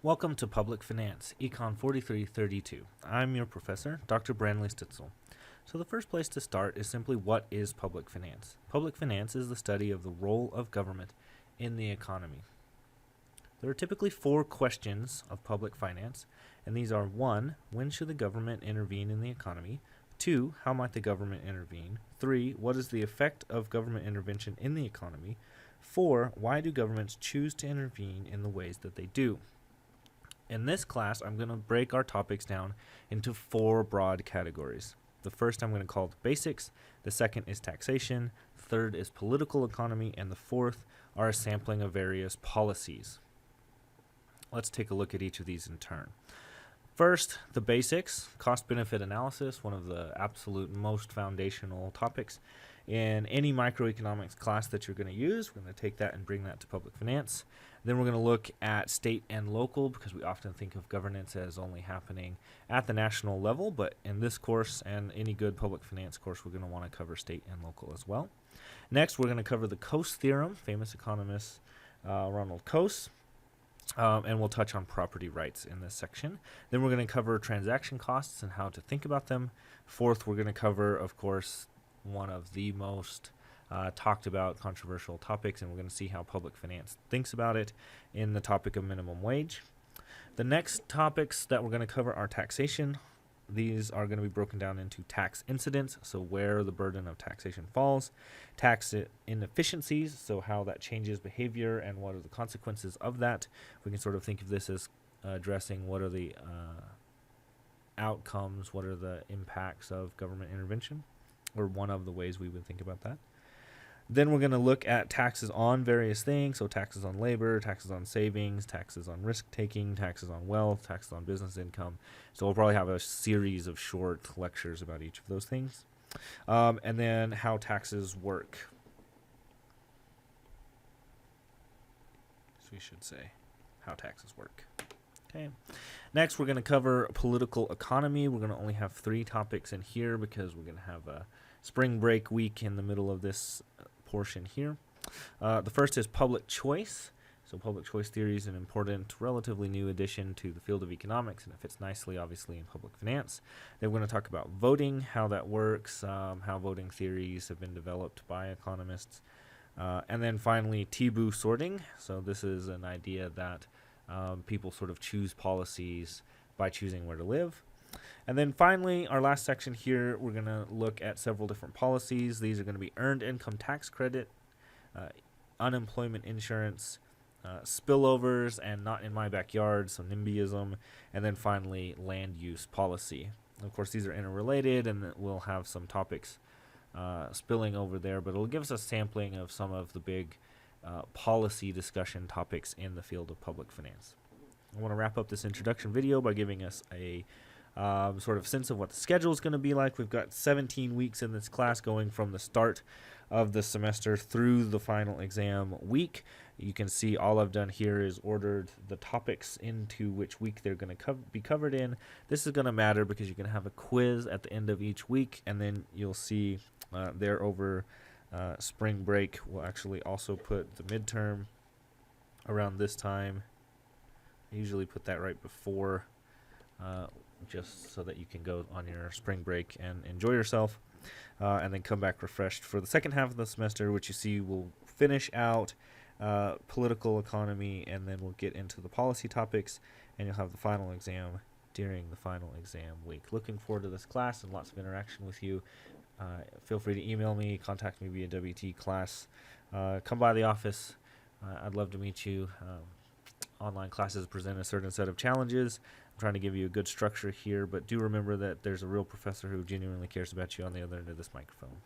Welcome to Public Finance, Econ 4332. I'm your professor, Dr. Branley Stitzel. So the first place to start is simply what is public finance? Public finance is the study of the role of government in the economy. There are typically four questions of public finance, and these are 1. When should the government intervene in the economy? 2. How might the government intervene? 3. What is the effect of government intervention in the economy? 4. Why do governments choose to intervene in the ways that they do? In this class, I'm going to break our topics down into 4 broad categories. The first I'm going to call the basics, the second is taxation, the third is political economy, and the fourth are a sampling of various policies. Let's take a look at each of these in turn. First, the basics, cost-benefit analysis, one of the absolute most foundational topics in any microeconomics class that you're going to use. We're going to take that and bring that to public finance. Then we're going to look at state and local, because we often think of governance as only happening at the national level, but in this course and any good public finance course, we're going to want to cover state and local as well. Next, we're going to cover the Coase theorem, famous economist Ronald Coase. And we'll touch on property rights in this section. Then we're going to cover transaction costs and how to think about them. Fourth, we're going to cover, of course, one of the most talked about controversial topics, and we're going to see how public finance thinks about it in the topic of minimum wage. The next topics that we're going to cover are taxation. These are going to be broken down into tax incidents, so where the burden of taxation falls, tax inefficiencies, so how that changes behavior and what are the consequences of that. We can sort of think of this as addressing what are the outcomes, what are the impacts of government intervention, or one of the ways we would think about that. Then we're going to look at taxes on various things, so taxes on labor, taxes on savings, taxes on risk-taking, taxes on wealth, taxes on business income. So we'll probably have a series of short lectures about each of those things. And then how taxes work. So we should say how taxes work. Okay. Next, we're going to cover political economy. We're going to only have 3 topics in here because we're going to have a spring break week in the middle of this portion here. The first is public choice. So public choice theory is an important, relatively new addition to the field of economics, and it fits nicely, obviously, in public finance. Then we're going to talk about voting, how that works, how voting theories have been developed by economists. And then finally, Tibu sorting. So this is an idea that people sort of choose policies by choosing where to live. And then finally, our last section here, we're going to look at several different policies. These are going to be earned income tax credit, unemployment insurance, spillovers, and not in my backyard, so NIMBYism, and then finally, land use policy. Of course, these are interrelated, and we'll have some topics spilling over there, but it'll give us a sampling of some of the big policy discussion topics in the field of public finance. I want to wrap up this introduction video by giving us a sort of sense of what the schedule is going to be like. We've got 17 weeks in this class, going from the start of the semester through the final exam week. You can see all I've done here is ordered the topics into which week they're going to be covered in. This is going to matter because you're going to have a quiz at the end of each week, and then you'll see there over spring break. We'll actually also put the midterm around this time. I usually put that right before, just so that you can go on your spring break and enjoy yourself, and then come back refreshed for the second half of the semester, which you see will finish out political economy, and then we'll get into the policy topics, and you'll have the final exam during the final exam week. Looking forward to this class and lots of interaction with you. Feel free to email me, contact me via WT class. Come by the office. I'd love to meet you. Online classes present a certain set of challenges. I'm trying to give you a good structure here, but do remember that there's a real professor who genuinely cares about you on the other end of this microphone.